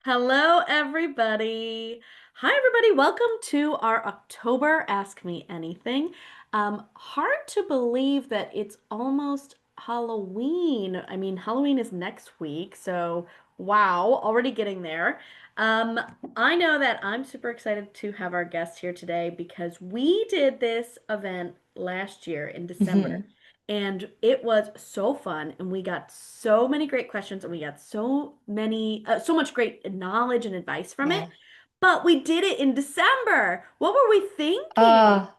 Hello, everybody. Hi, everybody. Welcome to our October Ask Me Anything. Hard to believe that it's almost Halloween. I mean, Halloween is next week, so wow, already getting there. Um, I know that I'm super excited to have our guest here today because we did this event last year in December. Mhm. And it was so fun, and we got so many great questions, and we got so much great knowledge and advice from it. Yeah. But we did it in December. What were we thinking? Uh,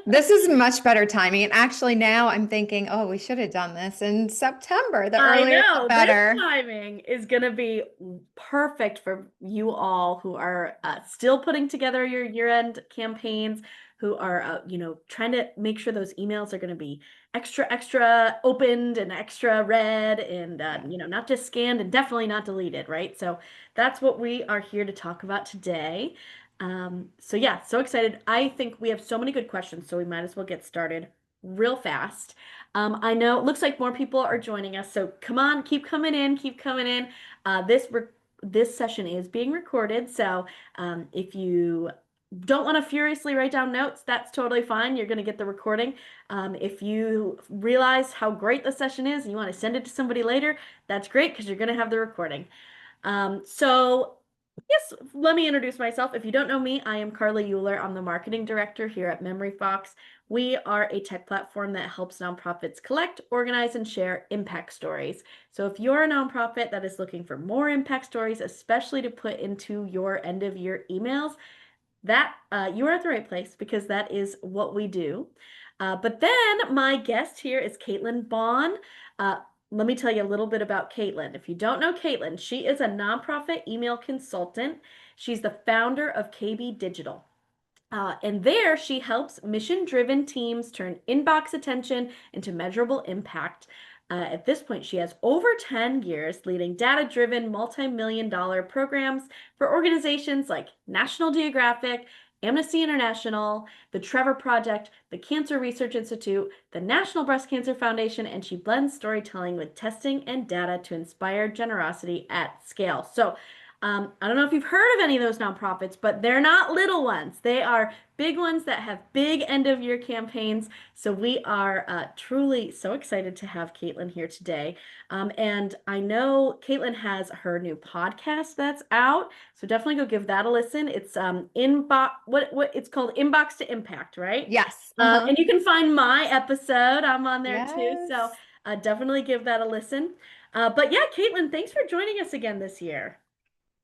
this is much better timing. And actually, now I'm thinking, oh, we should have done this in September. The I earlier, the know this better. timing is going to be perfect for you all who are still putting together your year-end campaigns, who are, trying to make sure those emails are going to be extra opened and extra read and, Yeah. not just scanned and definitely not deleted, right? So that's what we are here to talk about today. So yeah, so excited. I think we have so many good questions, so we might as well get started real fast. I know it looks like more people are joining us, so come on, keep coming in, keep coming in. This session is being recorded, so if you don't want to furiously write down notes, that's totally fine. You're going to get the recording. If you realize how great the session is and you want to send it to somebody later, that's great because you're going to have the recording. So yes, let me introduce myself. If you don't know me, I am Carly Euler. I'm the marketing director here at MemoryFox. We are a tech platform that helps nonprofits collect, organize, and share impact stories. So if you're a nonprofit that is looking for more impact stories, especially to put into your end of year emails, that you are at the right place because that is what we do. But then my guest here is Katelyn Bond. Uh, Let me tell you a little bit about Katelyn. If you don't know Katelyn, she is a nonprofit email consultant. She's the founder of KB Digital. And there she helps mission-driven teams turn inbox attention into measurable impact. At this point, she has over 10 years leading data-driven multi-million dollar programs for organizations like National Geographic, Amnesty International, the Trevor Project, the Cancer Research Institute, the National Breast Cancer Foundation, and she blends storytelling with testing and data to inspire generosity at scale. So I don't know if you've heard of any of those nonprofits, but they're not little ones. They are big ones that have big end of year campaigns. So we are truly so excited to have Katelyn here today. And I know Katelyn has her new podcast that's out, so definitely go give that a listen. It's inbox what it's called, Inbox to Impact, right? Yes. Uh-huh. And you can find my episode. I'm on there too, so Yes. definitely give that a listen. But yeah, Katelyn, thanks for joining us again this year.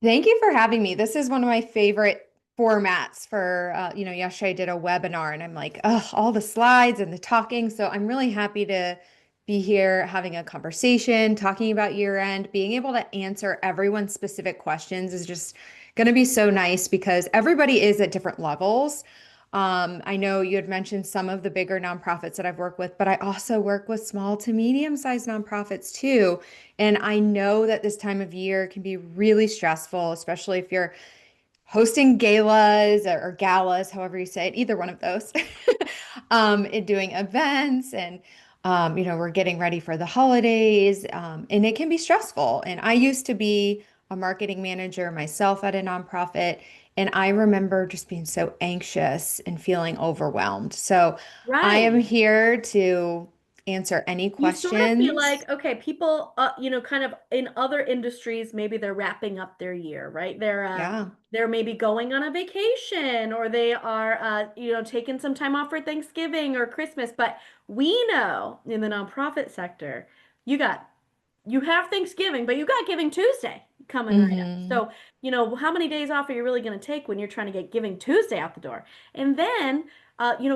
Thank you for having me. This is one of my favorite formats for, yesterday I did a webinar and I'm like, oh, all the slides and the talking. So I'm really happy to be here having a conversation, talking about year end, being able to answer everyone's specific questions is just going to be so nice because everybody is at different levels. I know you had mentioned some of the bigger nonprofits that I've worked with, but I also work with small to medium-sized nonprofits too. And I know that this time of year can be really stressful, especially if you're hosting galas or galas, however you say it, either one of those, and doing events and we're getting ready for the holidays, and it can be stressful. And I used to be a marketing manager myself at a nonprofit, and I remember just being so anxious and feeling overwhelmed. So I am Right. here to answer any You sort of feel questions. like, okay, people, kind of in other industries, maybe they're wrapping up their year, right? Yeah. They're maybe going on a vacation or they are, taking some time off for Thanksgiving or Christmas. But we know in the nonprofit sector, you got, you have Thanksgiving, but you got Giving Tuesday coming right up. Hmm. So, how many days off are you really going to take when you're trying to get Giving Tuesday out the door? And then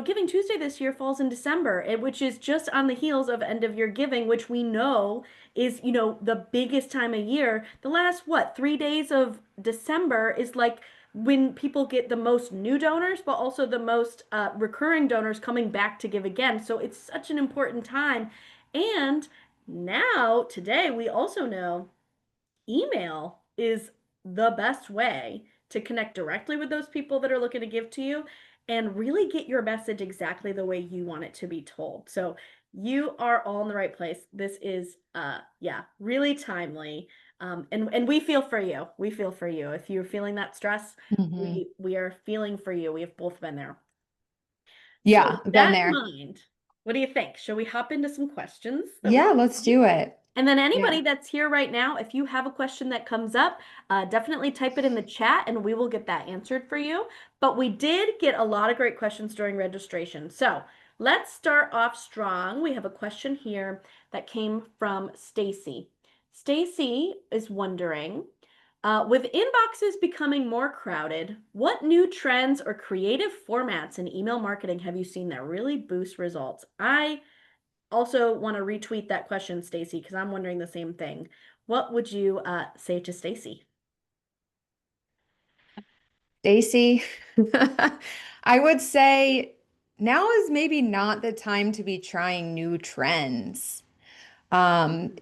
Giving Tuesday this year falls in December, which is just on the heels of end of year giving, which we know is, the biggest time of year. The last, what, 3 days of December is like when people get the most new donors, but also the most recurring donors coming back to give again. So it's such an important time. And now, today, we also know email is the best way to connect directly with those people that are looking to give to you and really get your message exactly the way you want it to be told. So You are all in the right place. This is yeah, really timely. And we feel for you. We feel for you. If you're feeling that stress, Hmm. we are feeling for you. We have both been there. So Yeah, with been that in there. mind, what do you think? Shall we hop into some questions that we Yeah, let's do it. and then Yeah. anybody that's here right now, if you have a question that comes up, definitely type it in the chat and we will get that answered for you. But we did get a lot of great questions during registration. So let's start off strong. We have a question here that came from Stacy. Stacy is wondering, with inboxes becoming more crowded, what new trends or creative formats in email marketing have you seen that really boost results? I also want to retweet that question, Stacy, because I'm wondering the same thing. What would you say to Stacy? Stacy, I would say now is maybe not the time to be trying new trends.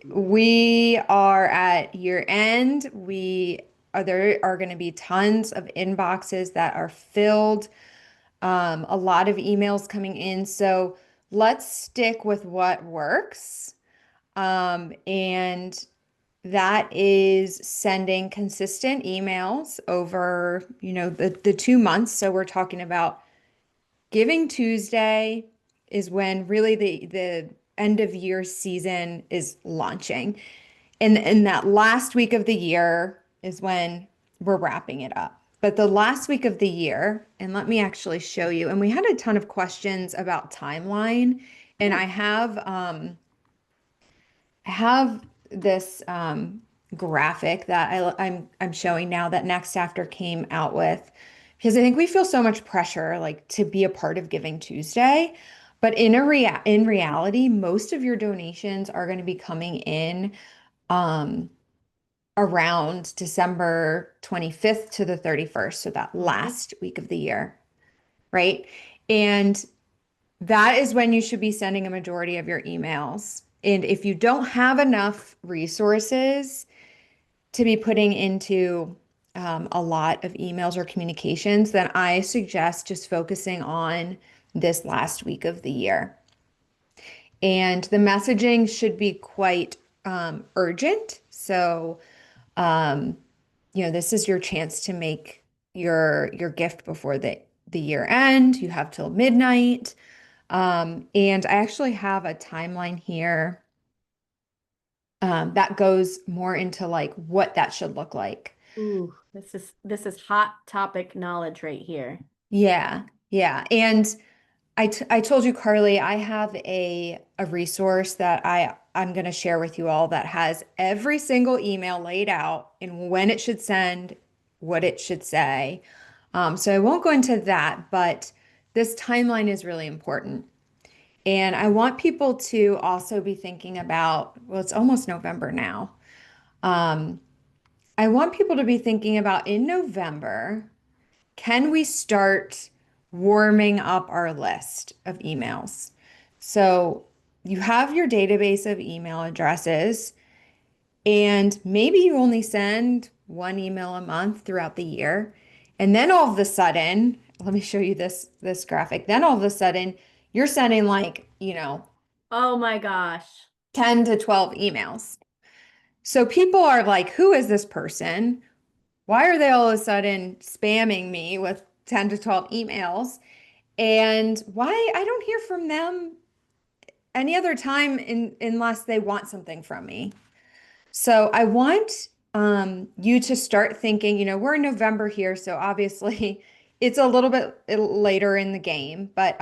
We are at year end. There are going to be tons of inboxes that are filled, a lot of emails coming in. So let's stick with what works. And that is sending consistent emails over, the 2 months. So we're talking about Giving Tuesday is when really the end of year season is launching. And in that last week of the year is when we're wrapping it up. But the last week of the year, and let me actually show you. And we had a ton of questions about timeline, and Yeah. I have this graphic that I'm showing now that Next After came out with because I think we feel so much pressure like to be a part of Giving Tuesday, but in reality, most of your donations are going to be coming in um, around December 25th to the 31st, so that Mhm. last week of the year, right? And that is when you should be sending a majority of your emails. And if you don't have enough resources to be putting into a lot of emails or communications, then I suggest just focusing on this last week of the year. And the messaging should be quite urgent. So, um, this is your chance to make your gift before the year end. You have till midnight. And I actually have a timeline here that goes more into like what that should look like. Ooh, this is hot topic knowledge right here. Yeah, yeah. And I told you, Carly, I have a resource that I'm going to share with you all that has every single email laid out and when it should send, what it should say. So I won't go into that, but this timeline is really important. And I want people to also be thinking about, well, it's almost November now. Um, I want people to be thinking about in November, can we start warming up our list of emails? So you have your database of email addresses, and maybe you only send one email a month throughout the year. And then all of a sudden, let me show you this graphic. Then all of a sudden, you're sending like, Oh my gosh. 10 to 12 emails. So people are like, who is this person? Why are they all of a sudden spamming me with 10 to 12 emails? And why I don't hear from them any other time unless they want something from me. So I want you to start thinking, we're in November here, so obviously it's a little bit later in the game, but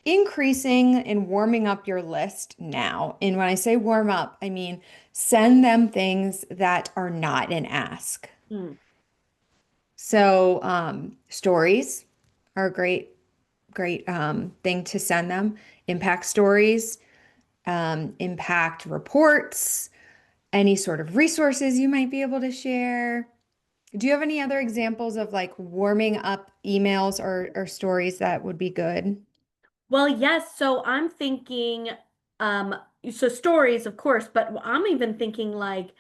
increasing and warming up your list now. And when I say warm up, I mean send them things that are not an ask. Mm. So stories are a great thing to send them. Impact stories, impact reports, any sort of resources you might be able to share. Do you have any other examples of like warming up emails or stories that would be good? Well, yes, so I'm thinking um so stories, of course, but I'm even thinking like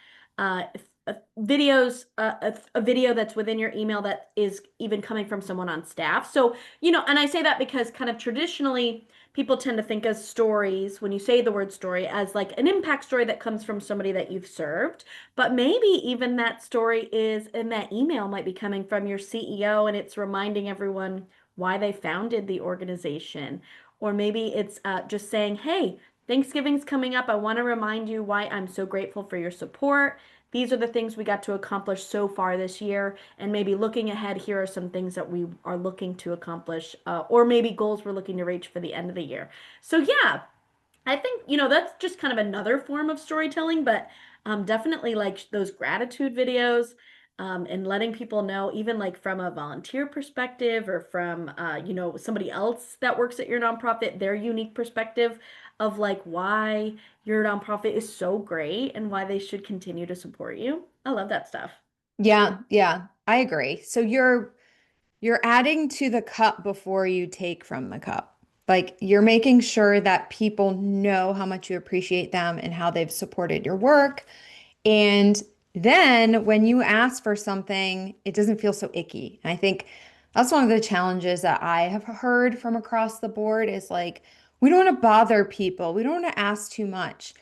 videos a video that's within your email that is even coming from someone on staff. So, and I say that because kind of traditionally people tend to think of stories, when you say the word story, as like an impact story that comes from somebody that you've served. But maybe even that story is, and that email might be coming from your CEO and it's reminding everyone why they founded the organization. Or maybe it's just saying, hey, Thanksgiving's coming up. I want to remind you why I'm so grateful for your support. These are the things we got to accomplish so far this year. And maybe looking ahead, here are some things that we are looking to accomplish, or maybe goals we're looking to reach for the end of the year. So, yeah, I think, that's just kind of another form of storytelling, but definitely like those gratitude videos, and letting people know, even like from a volunteer perspective or from, somebody else that works at your nonprofit, their unique perspective of like why your nonprofit is so great and why they should continue to support you. I love that stuff. Yeah, yeah, I agree. So you're adding to the cup before you take from the cup. Like you're making sure that people know how much you appreciate them and how they've supported your work. And then when you ask for something, it doesn't feel so icky. And I think that's one of the challenges that I have heard from across the board is like, we don't want to bother people. We don't want to ask too much.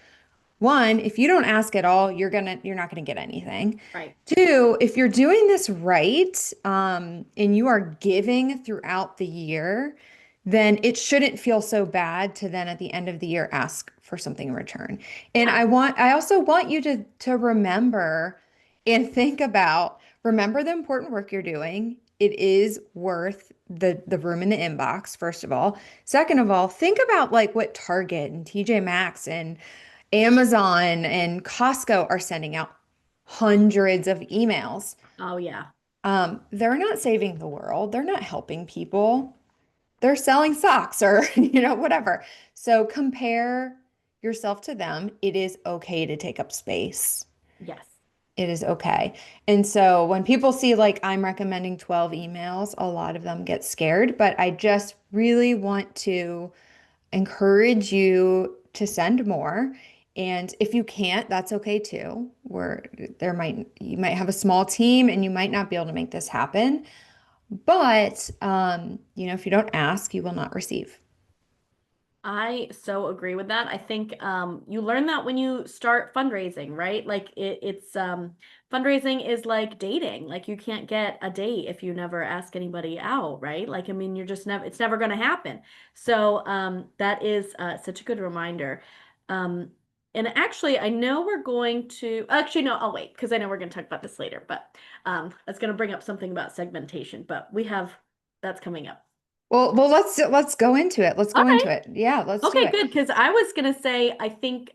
One, if you don't ask at all, you're not gonna get anything. Right. Two, if you're doing this right, and you are giving throughout the year, then it shouldn't feel so bad to then at the end of the year ask for something in return. And Yeah. I also want you to remember and think about, remember the important work you're doing. It is worth the room in the inbox, first of all. Second of all, think about like what Target and TJ Maxx and Amazon and Costco are sending out hundreds of emails. Oh, yeah. They're not saving the world. They're not helping people. They're selling socks or, whatever. So compare yourself to them. It is okay to take up space. Yes. It is okay. And so when people see like I'm recommending 12 emails, a lot of them get scared, but I just really want to encourage you to send more. And if you can't, that's okay too. You might have a small team and you might not be able to make this happen. But if you don't ask, you will not receive. I so agree with that. I think you learn that when you start fundraising, right? Like it's fundraising is like dating. Like you can't get a date if you never ask anybody out, right? Like I mean, you're just never it's never going to happen. So that is such a good reminder. Um, and actually, I know we're going to actually no, I'll wait because I know we're going to talk about this later. But I was going to bring up something about segmentation, but we have that's coming up. Well, let's go into it. Let's go into it. Yeah, let's do Okay, it. good. Because I was gonna say, I think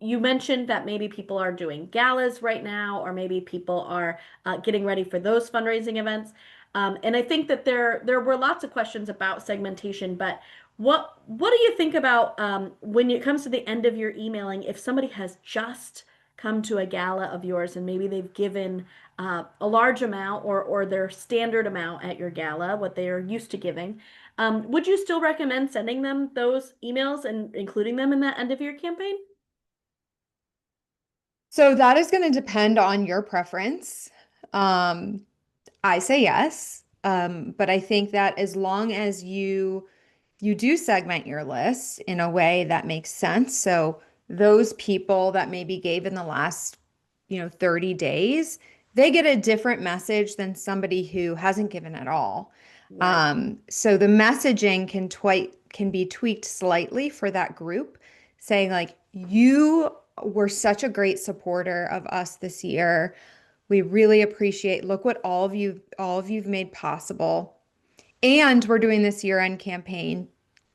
you mentioned that maybe people are doing galas right now, or maybe people are getting ready for those fundraising events. And I think that there were lots of questions about segmentation, but what do you think about when it comes to the end of your emailing, if somebody has just come to a gala of yours and maybe they've given a large amount or their standard amount at your gala, what they are used to giving. Would you still recommend sending them those emails and including them in that end of year campaign? So that is going to depend on your preference. Um, I say yes. But I think that as long as you do segment your list in a way that makes sense. So those people that maybe gave in the last, 30 days, they get a different message than somebody who hasn't given at all. Right. So the messaging can be tweaked slightly for that group, saying like, you were such a great supporter of us this year. We really appreciate, look what all of you've made possible. And we're doing this year-end campaign.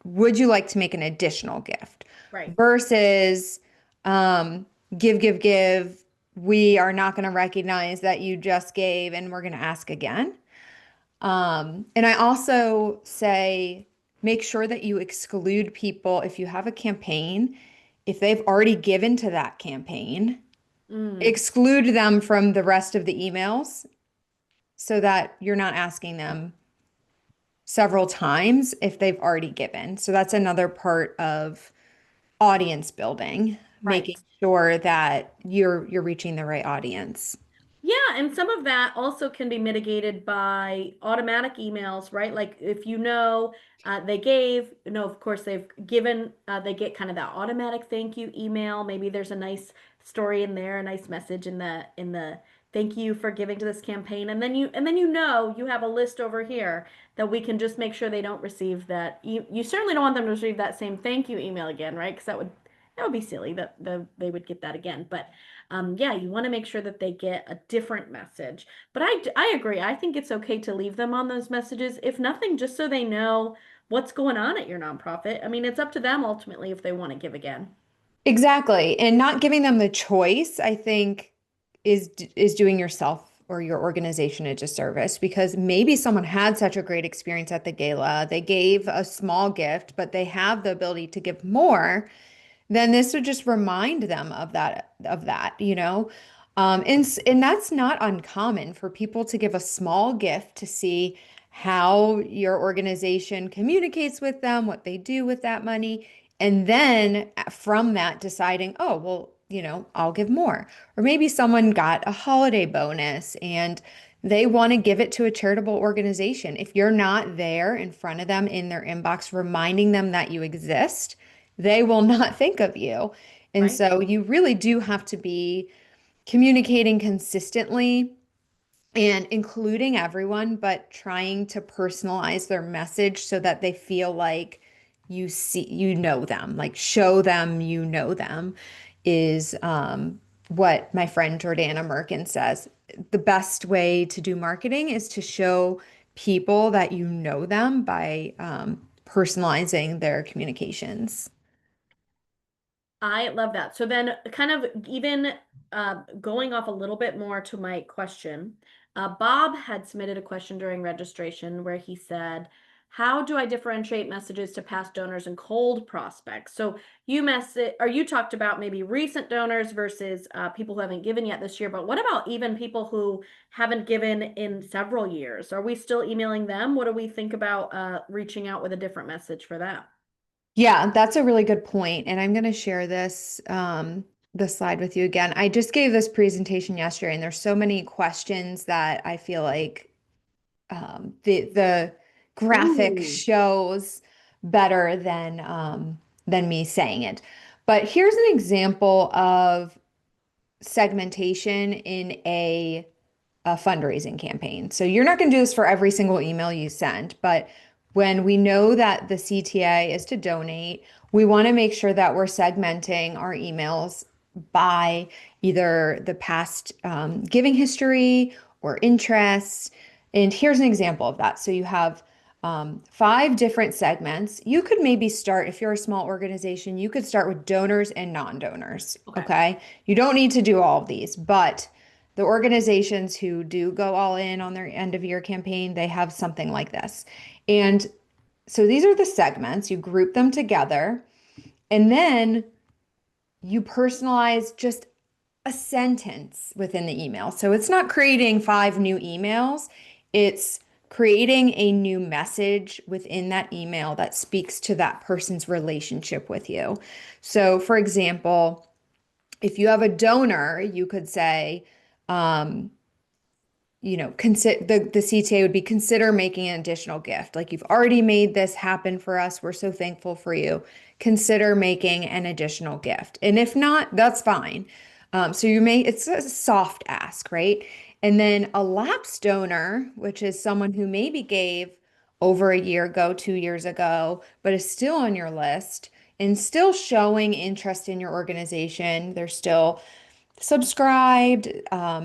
Would you like to make an additional gift? Right. Versus um, give, give, give. We are not going to recognize that you just gave and we're going to ask again. And I also say make sure that you exclude people if you have a campaign, if they've already given to that campaign, Mm, exclude them from the rest of the emails so that you're not asking them several times if they've already given. So that's another part of audience building, making right. sure that you're reaching the right audience. Yeah, and some of that also can be mitigated by automatic emails, right? Like if you know they gave, of course they've given, they get kind of that automatic thank you email. Maybe there's a nice story in there, a nice message in the thank you for giving to this campaign. And then you have a list over here that we can just make sure they don't receive that. You certainly don't want them to receive that same thank you email again, right? Because that would be silly that they would get that again. But yeah, you want to make sure that they get a different message. But I agree. I think it's okay to leave them on those messages, if nothing, just so they know what's going on at your nonprofit. I mean, it's up to them ultimately if they want to give again. Exactly. And not giving them the choice, I think, is doing yourself or your organization a disservice because maybe someone had such a great experience at the gala. They gave a small gift, but they have the ability to give more, then this would just remind them of that. And that's not uncommon for people to give a small gift to see how your organization communicates with them, what they do with that money, and then from that deciding, oh, well, I'll give more. Or maybe someone got a holiday bonus and they want to give it to a charitable organization. If you're not there in front of them in their inbox, reminding them that you exist, they will not think of you. And Right? so you really do have to be communicating consistently and including everyone, but trying to personalize their message so that they feel like you know them, like show them you know them is what my friend Jordana Merkin says. The best way to do marketing is to show people that you know them by personalizing their communications. I love that. So then, kind of even going off a little bit more to my question, Bob had submitted a question during registration where he said, "How do I differentiate messages to past donors and cold prospects?" So you talked about maybe recent donors versus people who haven't given yet this year, but what about even people who haven't given in several years? Are we still emailing them? What do we think about reaching out with a different message for that? Yeah, that's a really good point. And I'm going to share the slide with you again. I just gave this presentation yesterday, and there's so many questions that I feel like the graphic Ooh. shows better than me saying it. But here's an example of segmentation in a fundraising campaign. So you're not going to do this for every single email you send, but when we know that the CTA is to donate, we want to make sure that we're segmenting our emails by either the past giving history or interests. And here's an example of that. So you have 5 different segments. You could maybe start, if you're a small organization, you could start with donors and non-donors. Okay. Okay. You don't need to do all of these, but the organizations who do go all in on their end of year campaign, they have something like this. And so these are the segments, you group them together, and then you personalize just a sentence within the email. So it's not creating 5 new emails, it's creating a new message within that email that speaks to that person's relationship with you. So, for example, if you have a donor, you could say, um, consider the CTA would be consider making an additional gift. Like you've already made this happen for us. We're so thankful for you. Consider making an additional gift. And if not, that's fine. So it's a soft ask, right? And then a lapsed donor, which is someone who maybe gave over a year ago, 2 years ago, but is still on your list and still showing interest in your organization. They're still subscribed.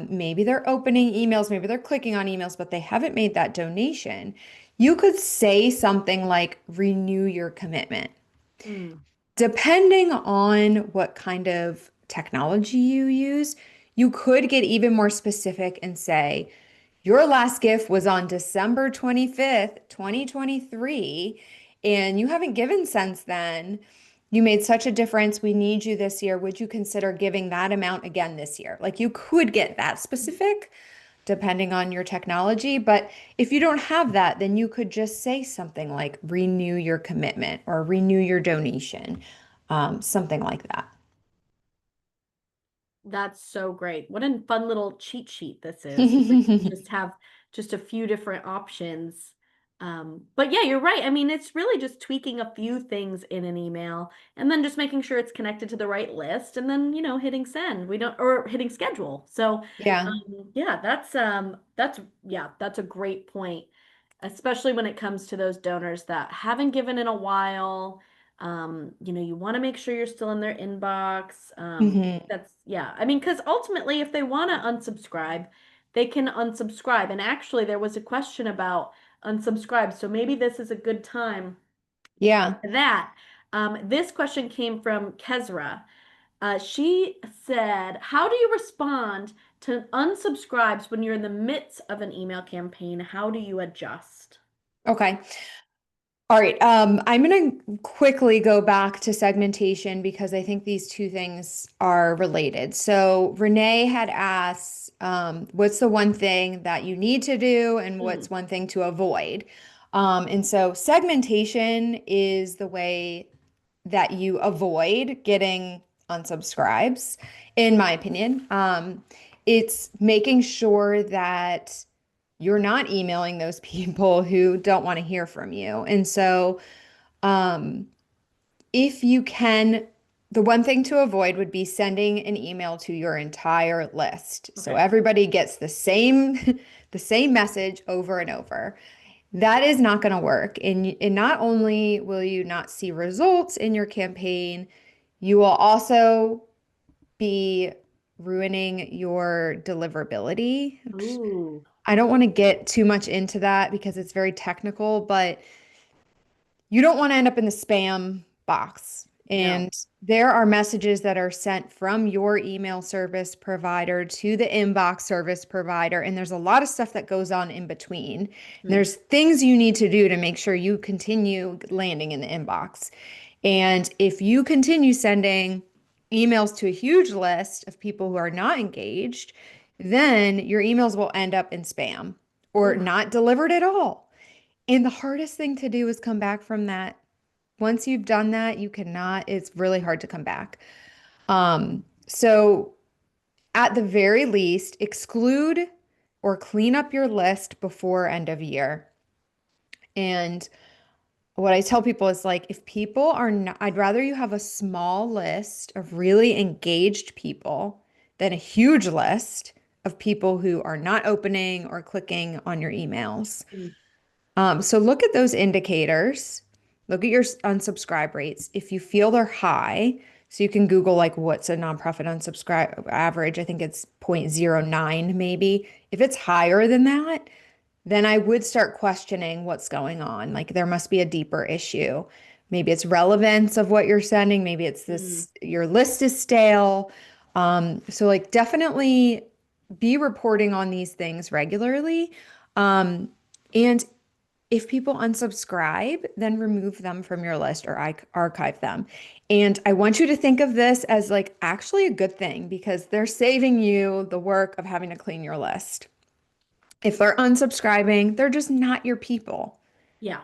Maybe they're opening emails, maybe they're clicking on emails, but they haven't made that donation. You could say something like renew your commitment. Mm. Depending on what kind of technology you use, you could get even more specific and say, your last gift was on December 25th, 2023, and you haven't given since then. You made such a difference. We need you this year. Would you consider giving that amount again this year? Like you could get that specific depending on your technology. But if you don't have that, then you could just say something like renew your commitment or renew your donation, something like that. That's so great. What a fun little cheat sheet this is. Where you just have just a few different options But yeah, you're right. I mean, it's really just tweaking a few things in an email and then just making sure it's connected to the right list and then, hitting send. We don't or hitting schedule. So, Yeah. yeah, that's a great point, especially when it comes to those donors that haven't given in a while. You want to make sure you're still in their inbox. Hmm. That's yeah. I mean, because ultimately, if they want to unsubscribe, they can unsubscribe. And actually, there was a question about unsubscribe. So maybe this is a good time Yeah. for that. This question came from Kezra. She said, how do you respond to unsubscribes when you're in the midst of an email campaign? How do you adjust? Okay. All right. I'm going to quickly go back to segmentation because I think these two things are related. So Renee had asked, what's the one thing that you need to do and Mm, what's one thing to avoid? And so segmentation is the way that you avoid getting unsubscribes, in my opinion. It's making sure that you're not emailing those people who don't want to hear from you. And so, um, if you can, the one thing to avoid would be sending an email to your entire list. So okay. everybody gets the same the same message over and over. That is not going to work. And not only will you not see results in your campaign, you will also be ruining your deliverability. Ooh. I don't want to get too much into that because it's very technical, but you don't want to end up in the spam box. No. And there are messages that are sent from your email service provider to the inbox service provider. And there's a lot of stuff that goes on in between. And Mm, there's things you need to do to make sure you continue landing in the inbox. And if you continue sending emails to a huge list of people who are not engaged, then your emails will end up in spam or ooh. not delivered at all. And the hardest thing to do is come back from that. Once you've done that, you cannot, it's really hard to come back. So at the very least, exclude or clean up your list before end of year. And what I tell people is like, if people are not, I'd rather you have a small list of really engaged people than a huge list of people who are not opening or clicking on your emails. Mm, So look at those indicators. Look at your unsubscribe rates. If you feel they're high, so you can Google like what's a nonprofit unsubscribe average. I think it's 0.09 maybe. If it's higher than that, then I would start questioning what's going on. Like there must be a deeper issue. Maybe it's relevance of what you're sending. Maybe it's mm. this, your list is stale. So like definitely be reporting on these things regularly. And if people unsubscribe, then remove them from your list or archive them. And I want you to think of this as like actually a good thing because they're saving you the work of having to clean your list. If they're unsubscribing, they're just not your people. Yeah.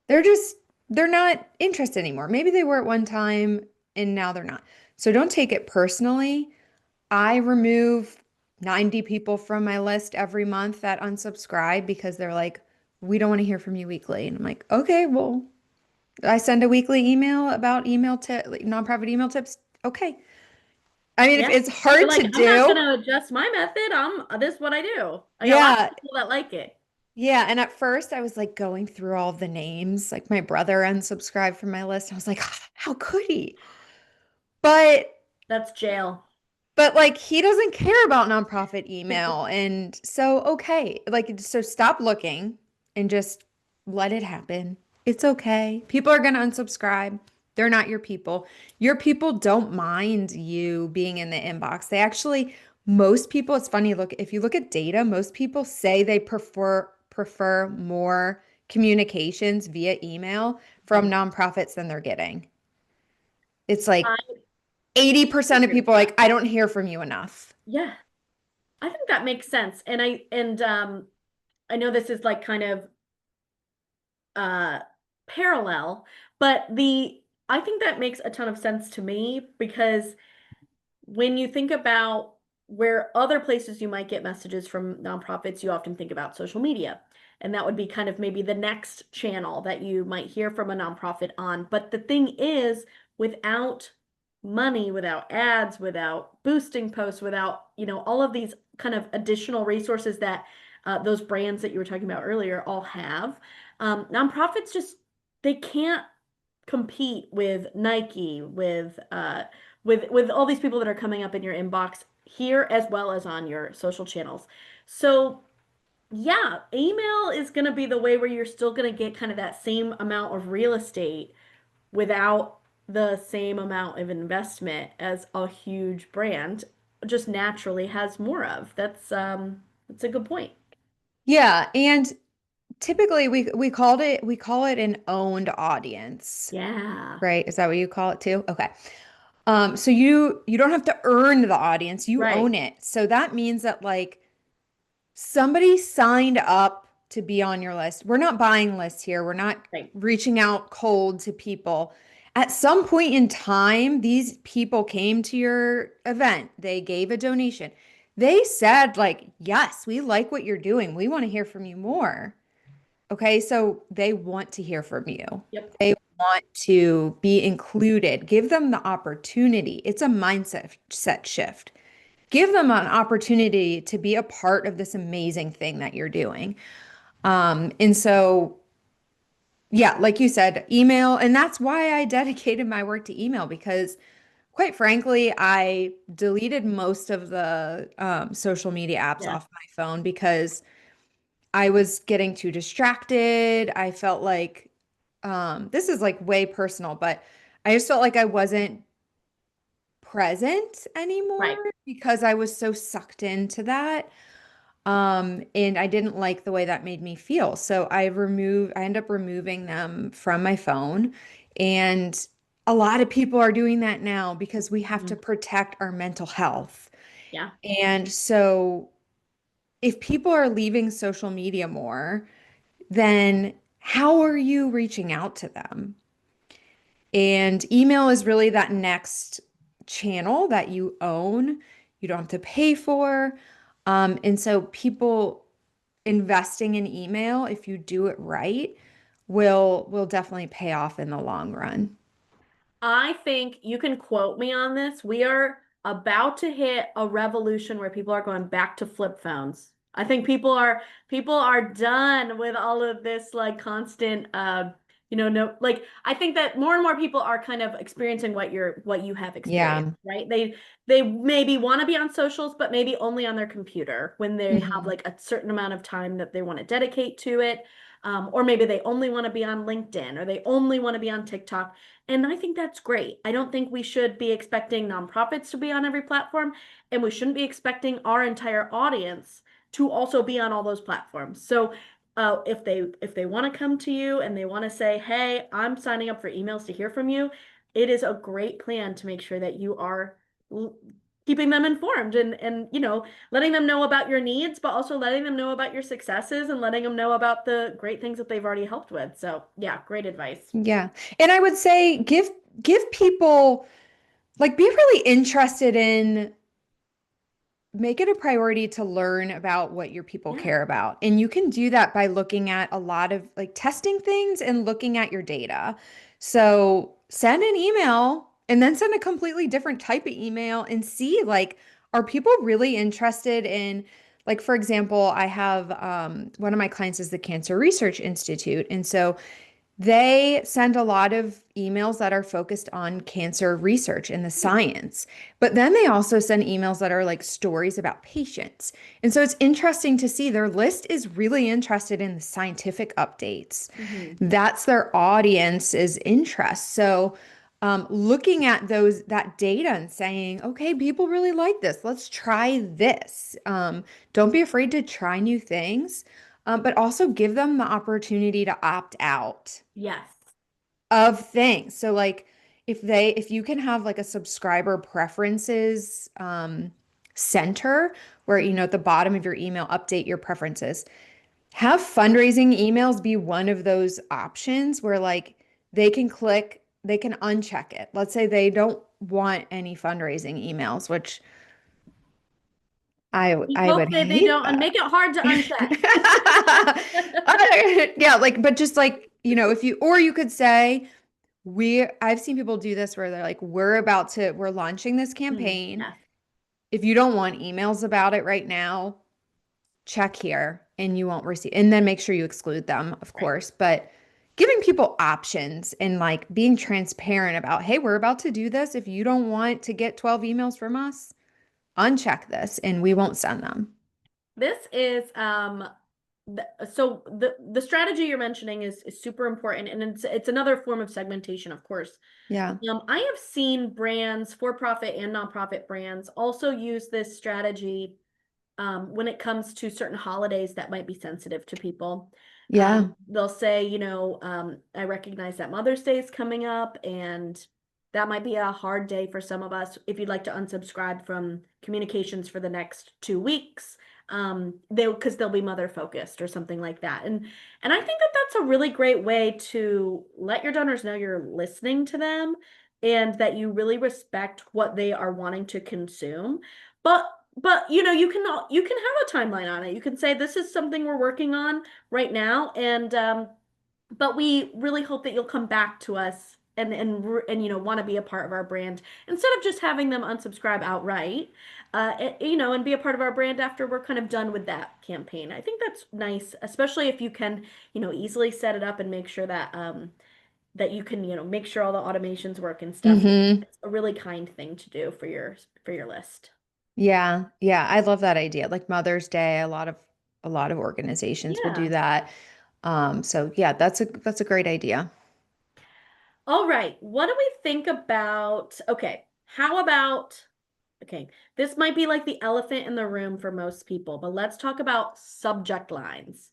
They're just, they're not interested anymore. Maybe they were at one time and now they're not. So don't take it personally. I remove 90 people from my list every month that unsubscribe because they're like, we don't want to hear from you weekly. And I'm like, okay, well, I send a weekly email about email tip, like nonprofit email tips. Okay. I mean, if Yeah. it's You're hard like, to I'm not do, gonna adjust my method. This is what I do. I got lots yeah, of people that like it. yeah. And at first I was like going through all the names, like my brother unsubscribed from my list. I was like, how could he? But That's jail. like he doesn't care about nonprofit email. And so, okay, like, so stop looking and just let it happen. It's okay. People are going to unsubscribe. They're not your people. Your people don't mind you being in the inbox. They actually, most people, it's funny, look, if you look at data, most people say they prefer more communications via email from Mhm. nonprofits than they're getting. It's like I 80% of agree with people are that. like, I don't hear from you enough. Yeah, I think that makes sense. I know this is like kind of uh parallel, but the I think that makes a ton of sense to me because when you think about where other places you might get messages from nonprofits, you often think about social media. And that would be kind of maybe the next channel that you might hear from a nonprofit on. But the thing is, without money, without ads, without boosting posts, without, all of these kind of additional resources that those brands that you were talking about earlier all have, nonprofits just, they can't compete with Nike, with all these people that are coming up in your inbox here as well as on your social channels. So yeah, email is going to be the way where you're still going to get kind of that same amount of real estate without the same amount of investment as a huge brand just naturally has more of. That's a good point. Yeah, and typically we call it an owned audience, Yeah, right? Is that what you call it too? Okay. So you don't have to earn the audience, you right, own it. So that means that like somebody signed up to be on your list. We're not buying lists here. We're not right. reaching out cold to people. At some point in time, these people came to your event. They gave a donation. They said like, "Yes, we like what you're doing. We want to hear from you more." Okay, so they want to hear from you. Yep. They want to be included. Give them the opportunity. It's a mindset shift. Give them an opportunity to be a part of this amazing thing that you're doing. And so, yeah, like you said, email, and that's why I dedicated my work to email because, quite frankly, I deleted most of the social media apps Yeah. off my phone because I was getting too distracted. I felt like this is like way personal, but I just felt like I wasn't present anymore Right. because I was so sucked into that. And I didn't like the way that made me feel. So I end up removing them from my phone. And a lot of people are doing that now because we have to Mhm. protect our mental health. Yeah. And so if people are leaving social media more, then how are you reaching out to them? And email is really that next channel that you own. You don't have to pay for. And so people investing in email, if you do it right, will definitely pay off in the long run. I think you can quote me on this. We are about to hit a revolution where people are going back to flip phones. I think people are done with all of this like constant no, like I think that more and more people are kind of experiencing what you have experienced, Yeah. right? They maybe want to be on socials, but maybe only on their computer when they have Mhm. like a certain amount of time that they want to dedicate to it. Or maybe they only want to be on LinkedIn or they only want to be on TikTok. And I think that's great. I don't think we should be expecting nonprofits to be on every platform, and we shouldn't be expecting our entire audience to also be on all those platforms. So, if they want to come to you and they want to say, "Hey, I'm signing up for emails to hear from you," it is a great plan to make sure that you are keeping them informed and letting them know about your needs, but also letting them know about your successes and letting them know about the great things that they've already helped with. So, yeah, great advice. Yeah. And I would say give people like be really interested in make it a priority to learn about what your people Yeah. care about. And you can do that by looking at a lot of like testing things and looking at your data. So send an email and then send a completely different type of email and see like, are people really interested in, like, for example, I have one of my clients is the Cancer Research Institute. And so they send a lot of emails that are focused on cancer research and the Hmm. science, but then they also send emails that are like stories about patients. And so it's interesting to see their list is really interested in the scientific updates. Mhm. That's their audience's interest. So looking at that data and saying, okay, people really like this. Let's try this. Don't be afraid to try new things, but also give them the opportunity to opt out Yes. of things. So like if you can have like a subscriber preferences center where at the bottom of your email update your preferences. Have fundraising emails be one of those options where like they can uncheck it. Let's say they don't want any fundraising emails, which We I would hope they hate don't and that. make it hard to uncheck. Yeah, like, but just like, if you, or you could say, I've seen people do this where they're like, we're launching this campaign. Yes, If you don't want emails about it right now, check here and you won't receive, and then make sure you exclude them, of right. course, but giving people options and like being transparent about, hey, we're about to do this. If you don't want to get 12 emails from us, uncheck this and we won't send them. This is so the strategy you're mentioning is super important, and it's another form of segmentation, of course. Yeah. I have seen brands, for-profit and nonprofit brands, also use this strategy when it comes to certain holidays that might be sensitive to people. Yeah. They'll say, I recognize that Mother's Day is coming up, and that might be a hard day for some of us. If you'd like to unsubscribe from communications for the next 2 weeks, they'll be mother focused or something like that. And I think that that's a really great way to let your donors know you're listening to them and that you really respect what they are wanting to consume. But you can have a timeline on it. You can say this is something we're working on right now, and but we really hope that you'll come back to us and want to be a part of our brand instead of just having them unsubscribe outright. And be a part of our brand after we're kind of done with that campaign. I think that's nice, especially if you can, easily set it up and make sure that you can, make sure all the automations work and stuff. Hmm. It's a really kind thing to do for your list. Yeah. Yeah. I love that idea. Like Mother's Day, a lot of organizations will do Yeah. that. So yeah, that's a great idea. All right. What do we think about? Okay. How about? Okay. This might be like the elephant in the room for most people, but let's talk about subject lines.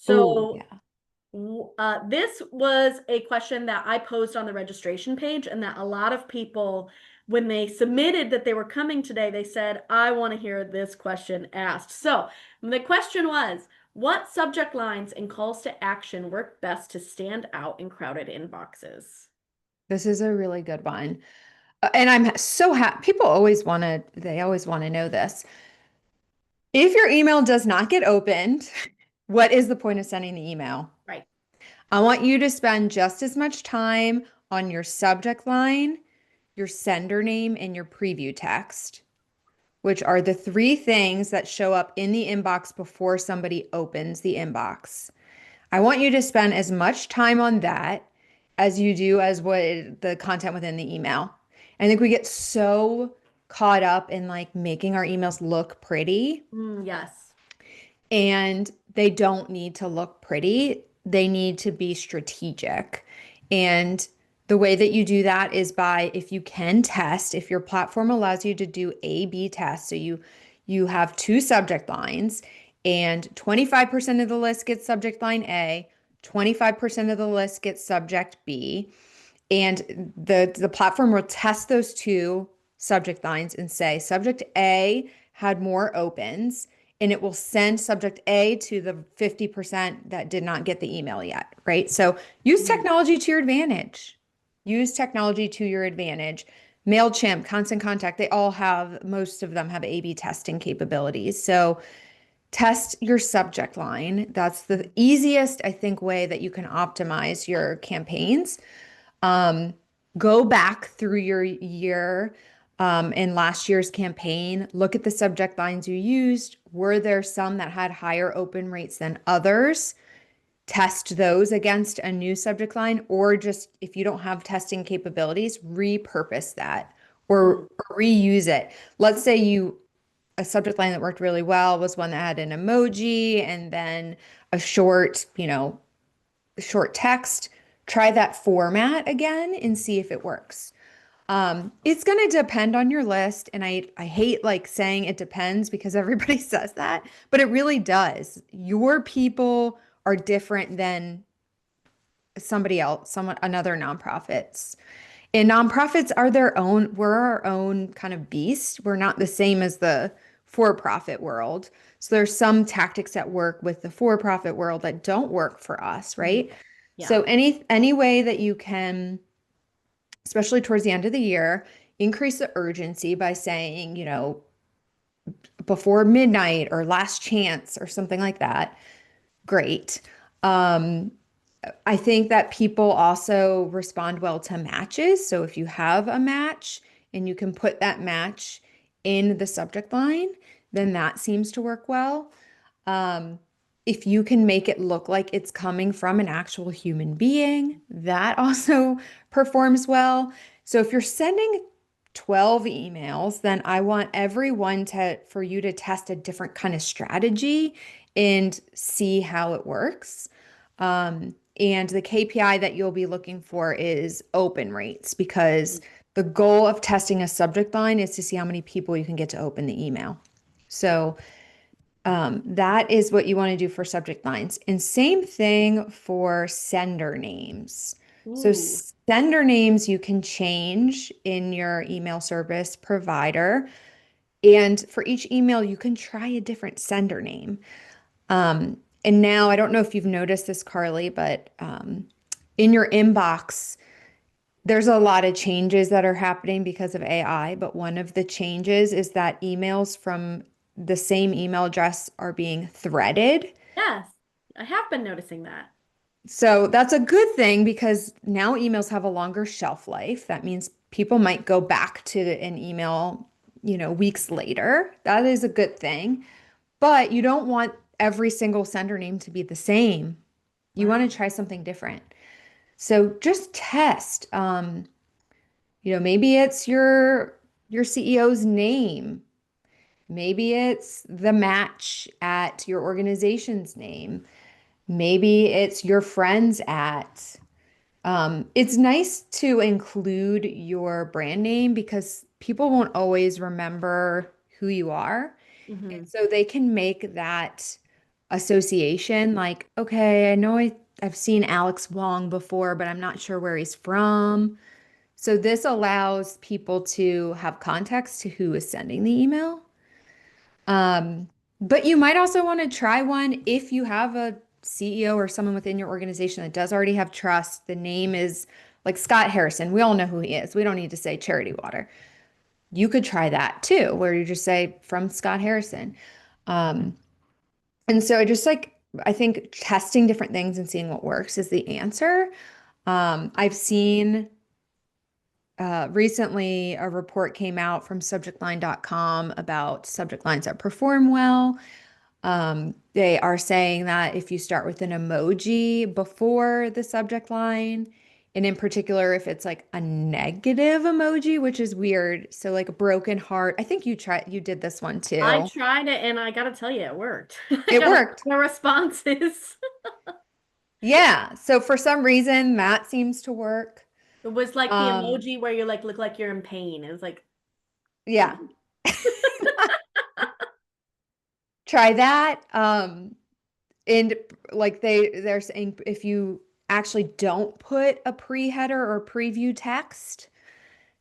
Oh, So, yeah. this was a question that I posed on the registration page, and that a lot of people, when they submitted that they were coming today, they said, I want to hear this question asked. So, the question was, what subject lines and calls to action work best to stand out in crowded inboxes? This is a really good one. And I'm so happy. They always want to know this. If your email does not get opened, what is the point of sending the email? Right. I want you to spend just as much time on your subject line, your sender name, and your preview text, which are the three things that show up in the inbox before somebody opens the inbox. I want you to spend as much time on that as you do as what the content within the email. I think we get so caught up in like making our emails look pretty, Yes. and they don't need to look pretty. They need to be strategic. And the way that you do that is by, if you can test, if your platform allows you to do A/B tests, so you have two subject lines and 25% of the list gets subject line A, 25% of the list gets subject B, and the platform will test those two subject lines and say subject A had more opens, and it will send subject A to the 50% that did not get the email yet, right? So use Mhm. technology to your advantage. Use technology to your advantage. MailChimp, Constant Contact, most of them have A/B testing capabilities. So test your subject line. That's the easiest, I think, way that you can optimize your campaigns. Um, Go back through your year in last year's campaign, look at the subject lines you used. Were there some that had higher open rates than others? Test those against a new subject line, or just if you don't have testing capabilities, repurpose that or Mm. reuse it. Let's say a subject line that worked really well was one that had an emoji and then a short text. Try that format again and see if it works. It's going to depend on your list. And I hate like saying it depends because everybody says that, but it really does. Your people are different than somebody else, another nonprofits. And nonprofits are we're our own kind of beast. We're not the same as the for-profit world. So there's some tactics that work with the for-profit world that don't work for us, Mhm. right? Yeah. So any way that you can, especially towards the end of the year, increase the urgency by saying, before midnight or last chance or something like that, great. Um, I think that people also respond well to matches. So if you have a match and you can put that match in the subject line, then that seems to work well. Um, if you can make it look like it's coming from an actual human being, that also performs well. So if you're sending 12 emails, then I want everyone to for you to test a different kind of strategy and see how it works. And the KPI that you'll be looking for is open rates because the goal of testing a subject line is to see how many people you can get to open the email. So that is what you want to do for subject lines. And same thing for sender names. So Ooh. sender names you can change in your email service provider. And for each email, you can try a different sender name. And now I don't know if you've noticed this, Carly, but in your inbox, there's a lot of changes that are happening because of AI. But one of the changes is that emails from the same email address are being threaded. Yes, I have been noticing that. So that's a good thing because now emails have a longer shelf life. That means people might go back to an email, weeks later. That is a good thing. But you don't want every single sender name to be the same. You want Wow. to try something different. So just test. Maybe it's your CEO's name. Maybe it's the match at your organization's name. Maybe it's your friends at. It's nice to include your brand name because people won't always remember who you are. And Hmm. so they can make that association like, okay, I know I've seen Alex Wong before, but I'm not sure where he's from. So this allows people to have context to who is sending the email. Um, but you might also want to try one if you have a CEO or someone within your organization that does already have trust. The name is like Scott Harrison. We all know who he is. We don't need to say Charity Water. You could try that too, where you just say from Scott Harrison. Um, and so I think testing different things and seeing what works is the answer. I've seen recently a report came out from subjectline.com about subject lines that perform well. They are saying that if you start with an emoji before the subject line, and in particular, if it's like a negative emoji, which is weird. So like a broken heart. I think you did this one I too. tried it and I gotta tell you, it worked. I It got a worked. lot of responses. Yeah. So for some reason, that seems to work. It was like the Um, emoji where you like look like you're in pain. It was like, yeah. Try that. And like they're saying if you actually don't put a pre-header or preview text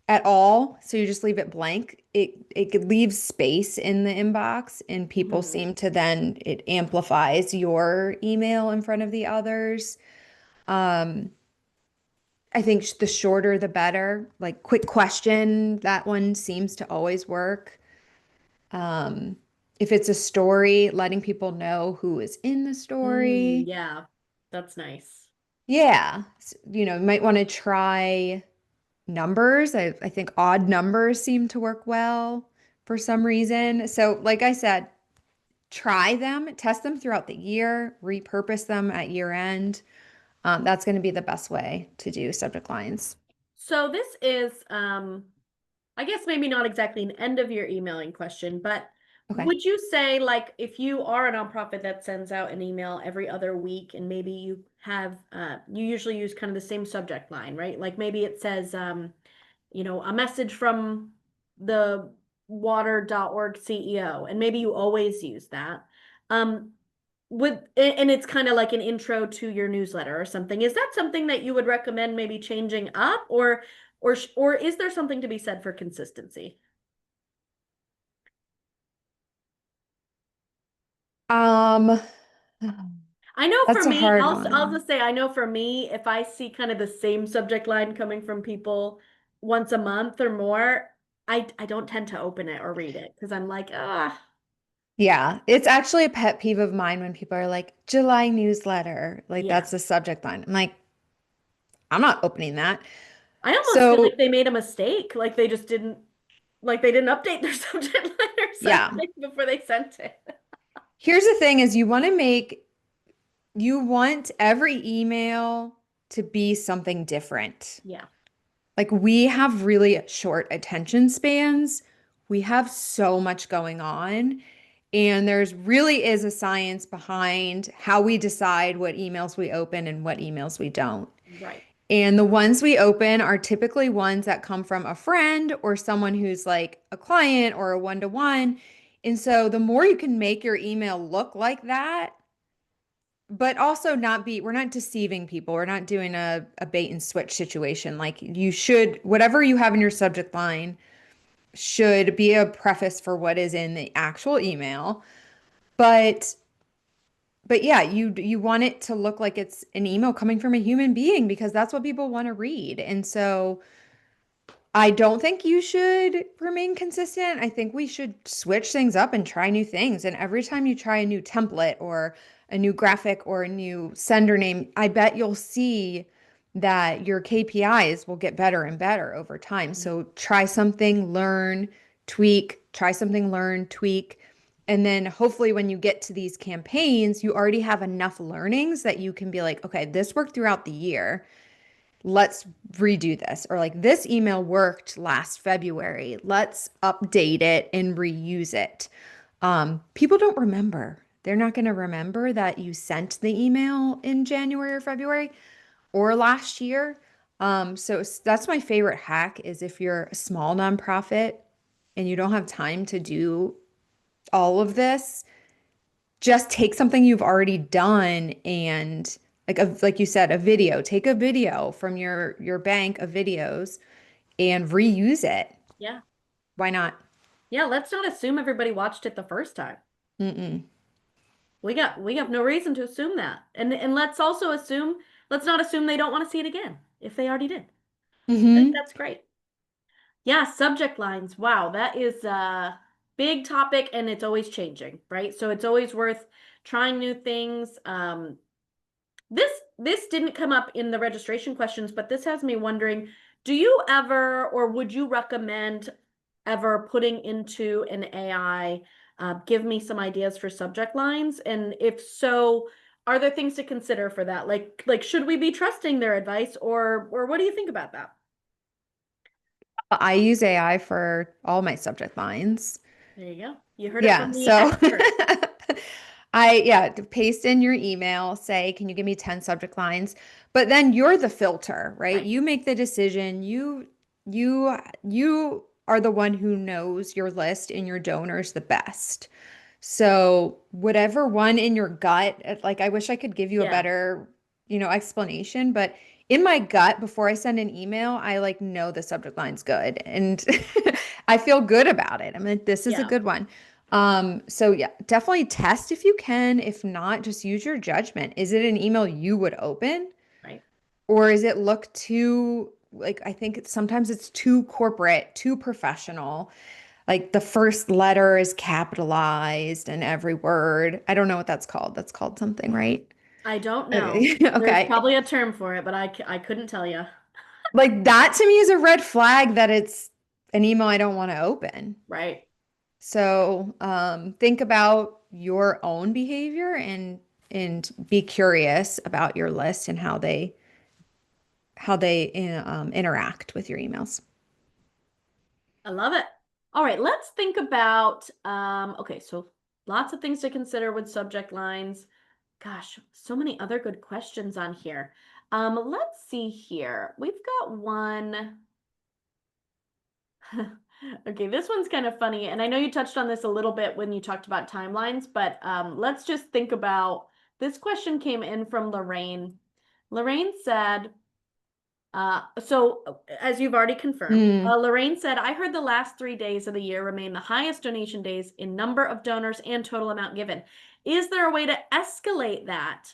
at all, so you just leave it blank, it leaves space in the inbox and people mhm. seem to then it amplifies your email in front of the others. Um, I think the shorter the better. Like quick question, that one seems to always work. Um, if it's a story, letting people know who is in the story. Yeah, that's nice. Yeah. You might want to try numbers. I think odd numbers seem to work well for some reason. So, like I said, try them, test them throughout the year, repurpose them at year end. That's going to be the best way to do subject lines. So this is I guess maybe not exactly an end of your emailing question, but Okay. would you say like if you are a nonprofit that sends out an email every other week and maybe you have you usually use kind of the same subject line, right? Like maybe it says a message from the water.org CEO, and maybe you always use that. Um, and it's kind of like an intro to your newsletter or something. Is that something that you would recommend maybe changing up, or is there something to be said for consistency? Um, I know for that's a me, hard I'll one. just say I know for me, if I see kind of the same subject line coming from people once a month or more, I don't tend to open it or read it because I'm like, ah, Yeah, it's actually a pet peeve of mine when people are like, July newsletter. Like yeah. that's the subject line. I'm like, I'm not opening that. I almost feel So, like they made a mistake. Like they just didn't like they didn't update their subject line or yeah. something before they sent it. Here's the thing is you want every email to be something different. Yeah. Like we have really short attention spans. We have so much going on. And there's really is a science behind how we decide what emails we open and what emails we don't. Right. And the ones we open are typically ones that come from a friend or someone who's like a client or a one-to-one. And so the more you can make your email look like that, but also not be, we're not deceiving people. We're not doing a bait and switch situation. Like you should, whatever you have in your subject line should be a preface for what is in the actual email. But but yeah, you want it to look like it's an email coming from a human being because that's what people want to read. And so I don't think you should remain consistent. I think we should switch things up and try new things. And every time you try a new template or a new graphic or a new sender name, I bet you'll see that your KPIs will get better and better over time. So try something, learn, tweak, try something, learn, tweak. And then hopefully when you get to these campaigns, you already have enough learnings that you can be like, okay, this worked throughout the year, let's redo this. Or like this email worked last February. Let's update it and reuse it. People don't remember. They're not going to remember that you sent the email in January or February or last year. That's my favorite hack is if you're a small nonprofit and you don't have time to do all of this, just take something you've already done and like you said, a video. Take a video from your bank of videos and reuse it. Yeah. Why not? Yeah, let's not assume everybody watched it the first time. Mm-mm. We have no reason to assume that. And let's also assume let's not assume they don't want to see it again if they already did. I think Mm-hmm. that's great. Yeah, subject lines. Wow, that is a big topic and it's always changing, right? So it's always worth trying new things. This didn't come up in the registration questions, but this has me wondering, do you ever or would you recommend ever putting into an AI, give me some ideas for subject lines? And if so, are there things to consider for that? Like should we be trusting their advice or what do you think about that? I use AI for all my subject lines. There you go. You heard it Yeah, from the so expert, to paste in your email, say, can you give me 10 subject lines? But then you're the filter, right? right? You make the decision. You are the one who knows your list and your donors the best. So whatever one in your gut, like I wish I could give you a Yeah, better, explanation, but in my gut before I send an email, I like know the subject line's good and I feel good about it. I'm like, this is a yeah, good one. So yeah, definitely test if you can. If not, just use your judgment. Is it an email you would open? right. Or is it look too, like, I think sometimes it's too corporate, too professional. Like the first letter is capitalized and every word. I don't know what that's called. That's called something, right? I don't know. There's Okay. probably a term for it, but I couldn't tell you. Like that to me is a red flag that it's an email I don't want to open. Right. So think about your own behavior and be curious about your list and how they interact with your emails. I love it. All right, let's think about okay, so lots of things to consider with subject lines. Gosh, so many other good questions on here. Let's see here. We've got one. Okay, this one's kind of funny, and I know you touched on this a little bit when you talked about timelines, but let's just think about this question came in from Lorraine. Lorraine said, as you've already confirmed, Mm. Lorraine said, I heard the last 3 days of the year remain the highest donation days in number of donors and total amount given. Is there a way to escalate that?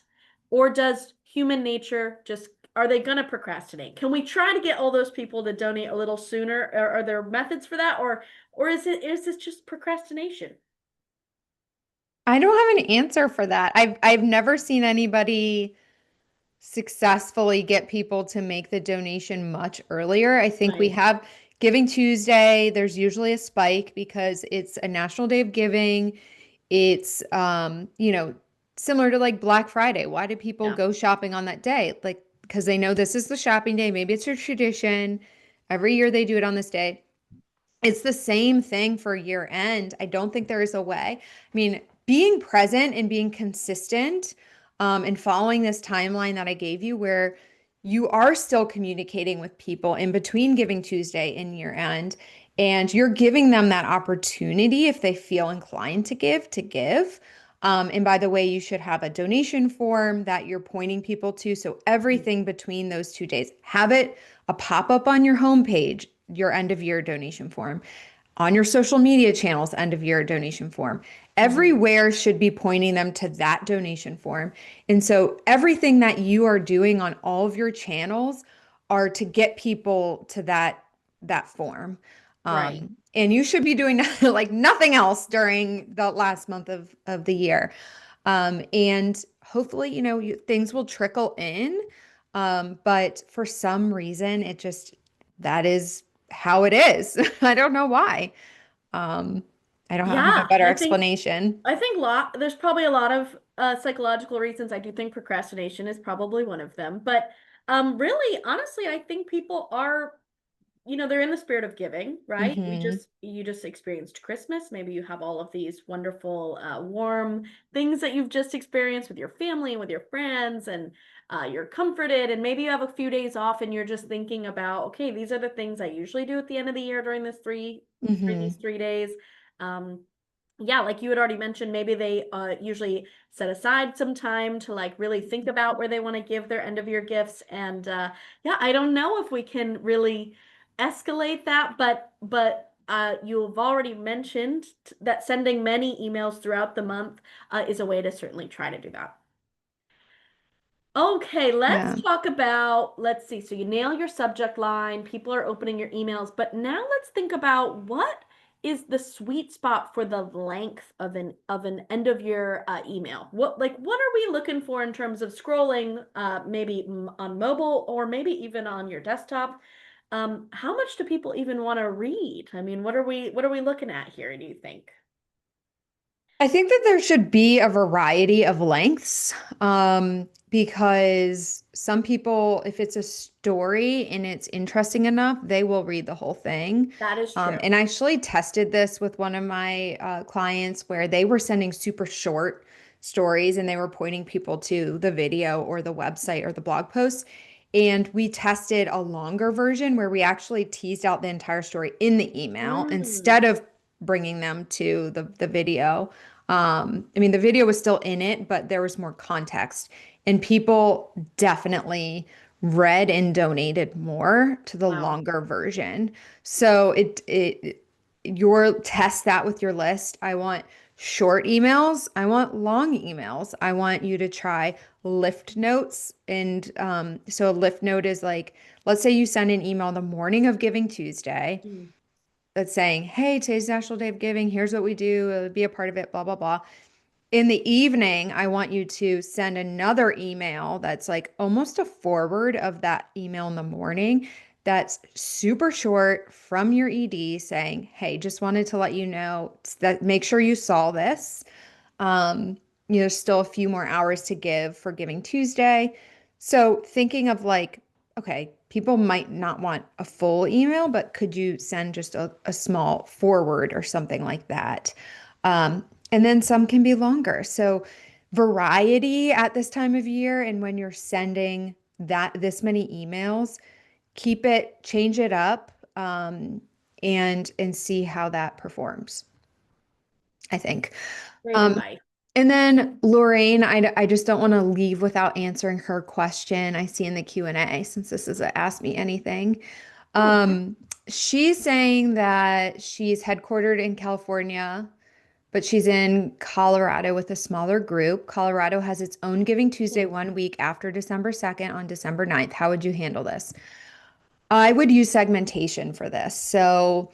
Or does human nature just are they going to procrastinate? Can we try to get all those people to donate a little sooner? Are there methods for that, or is this just procrastination? I don't have an answer for that. I've never seen anybody successfully get people to make the donation much earlier. I think we Right. have Giving Tuesday, there's usually a spike because it's a national day of giving. It's similar to like Black Friday. Why do people Yeah. go shopping on that day? Like because they know this is the shopping day. Maybe it's a tradition. Every year they do it on this day. It's the same thing for year end. I don't think there is a way. I mean, being present and being consistent, and following this timeline that I gave you, where you are still communicating with people in between Giving Tuesday and year end, and you're giving them that opportunity if they feel inclined to give, to give. And by the way, you should have a donation form that you're pointing people to. So everything between those 2 days, have it a pop up on your homepage, your end of year donation form, on your social media channels, end of year donation form. Mhm. Everywhere should be pointing them to that donation form. And so everything that you are doing on all of your channels are to get people to that form. Right. And you should be doing like nothing else during the last month of the year. And hopefully, things will trickle in. But for some reason, that is how it is. I don't know why. Um, I don't have a Yeah, better explanation. I think there's probably a lot of psychological reasons. I do think procrastination is probably one of them. But really, honestly, I think people are, they're in the spirit of giving, right? Hmm. You just experienced Christmas. Maybe you have all of these wonderful, warm things that you've just experienced with your family and with your friends, and you're comforted. And maybe you have a few days off, and you're just thinking about, okay, these are the things I usually do at the end of the year during Hmm. these 3 days. Um, yeah, like you had already mentioned, maybe they usually set aside some time to like really think about where they want to give their end of year gifts. And yeah, I don't know if we can really escalate that, but you've already mentioned that sending many emails throughout the month is a way to certainly try to do that. Okay, let's Yeah. talk about, let's see. So you nail your subject line, people are opening your emails, but now let's think about what is the sweet spot for the length of an end of year email. What are we looking for in terms of scrolling, maybe on mobile or maybe even on your desktop? How much do people even want to read? I mean, what are we looking at here, do you think? I think that there should be a variety of lengths, because some people, if it's a story and it's interesting enough, they will read the whole thing. That is true. And I actually tested this with one of my clients where they were sending super short stories and they were pointing people to the video or the website or the blog post. And we tested a longer version where we actually teased out the entire story in the email Mm, instead of bringing them to the video. I mean, the video was still in it, but there was more context, and people definitely read and donated more to the wow. longer version. So your test that with your list. I want short emails. I want long emails. I want you to try lift notes. And so a lift note is like, let's say you send an email the morning of Giving Tuesday Mm, that's saying, hey, today's National Day of Giving. Here's what we do. Be a part of it, blah, blah, blah. In the evening, I want you to send another email that's like almost a forward of that email in the morning that's super short from your ED saying, hey, just wanted to let you know that make sure you saw this. Um, there's still a few more hours to give for Giving Tuesday. So thinking of like, okay, people might not want a full email, but could you send just a small forward or something like that? And then some can be longer. So variety at this time of year and when you're sending this many emails, change it up, and see how that performs, I think. great Um, advice. and then Lorraine, I just don't want to leave without answering her question I see in the Q&A since this is a Ask Me Anything. Oh, She's saying that she's headquartered in California, but she's in Colorado with a smaller group. Colorado has its own Giving Tuesday Hmm. 1 week after December 2nd on December 9th. How would you handle this? I would use segmentation for this. So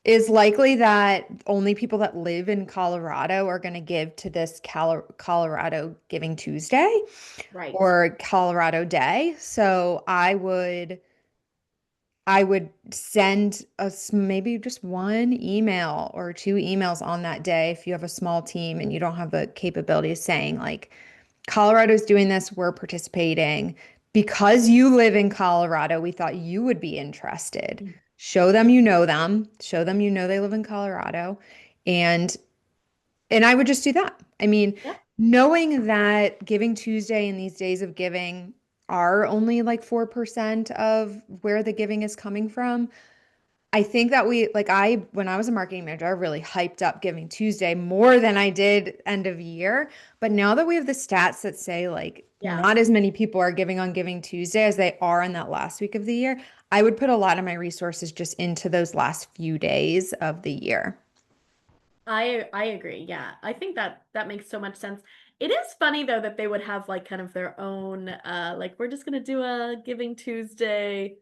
it's likely that only people that live in Colorado are going to give to this Colorado Giving Tuesday Right. or Colorado Day. So I would send us maybe just one email or two emails on that day if you have a small team and you don't have the capability of saying like Colorado's doing this, we're participating. Because you live in Colorado, we thought you would be interested. Mm. Show them you know them, show them you know they live in Colorado, and I would just do that. I mean, Yep. knowing that Giving Tuesday and these days of giving are only like 4% of where the giving is coming from, I think that when I was a marketing manager, I really hyped up Giving Tuesday more than I did end of year. But now that we have the stats that say like Yeah. not as many people are giving on Giving Tuesday as they are in that last week of the year, I would put a lot of my resources just into those last few days of the year. I agree. Yeah. I think that that makes so much sense. It is funny though that they would have like kind of their own like we're just gonna do a Giving Tuesday,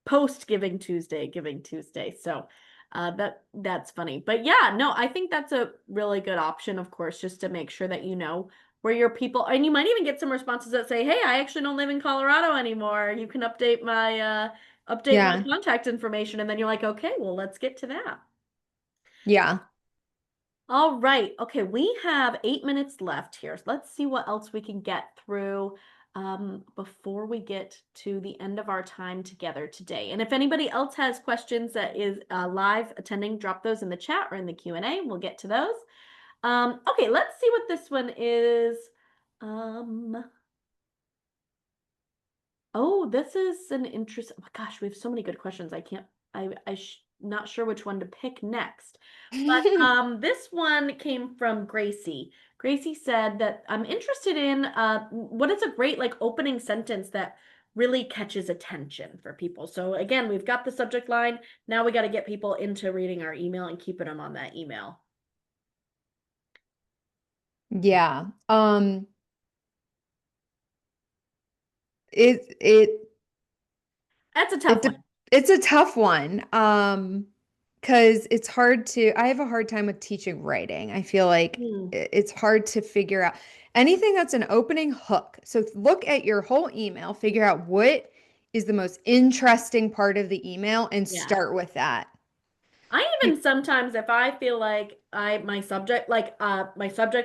post Giving Tuesday. So that's funny. But yeah, no, I think that's a really good option, of course, just to make sure that you know where your people, and you might even get some responses that say, "Hey, I actually don't live in Colorado anymore. You can update my Yeah. contact information." And then you're like, "Okay, well, let's get to that." Yeah. All right. Okay, we have 8 minutes left here. So let's see what else we can get through before we get to the end of our time together today. And if anybody else has questions that is live attending, drop those in the chat or in the Q&A. We'll get to those. Okay, let's see what this one is. Um, Oh, this is an interest. Oh my gosh, we have so many good questions. Not sure which one to pick next. But this one came from Gracie. Gracie said that I'm interested in what is a great like opening sentence that really catches attention for people. So again, we've got the subject line. Now we got to get people into reading our email and keeping them on that email. Yeah. It That's a It tough de- one. it's a tough one. Because I have a hard time with teaching writing. I feel like Hmm. it's hard to figure out anything that's an opening hook. So look at your whole email, figure out what is the most interesting part of the email and Yeah. start with that. I You- even sometimes if I feel like my subject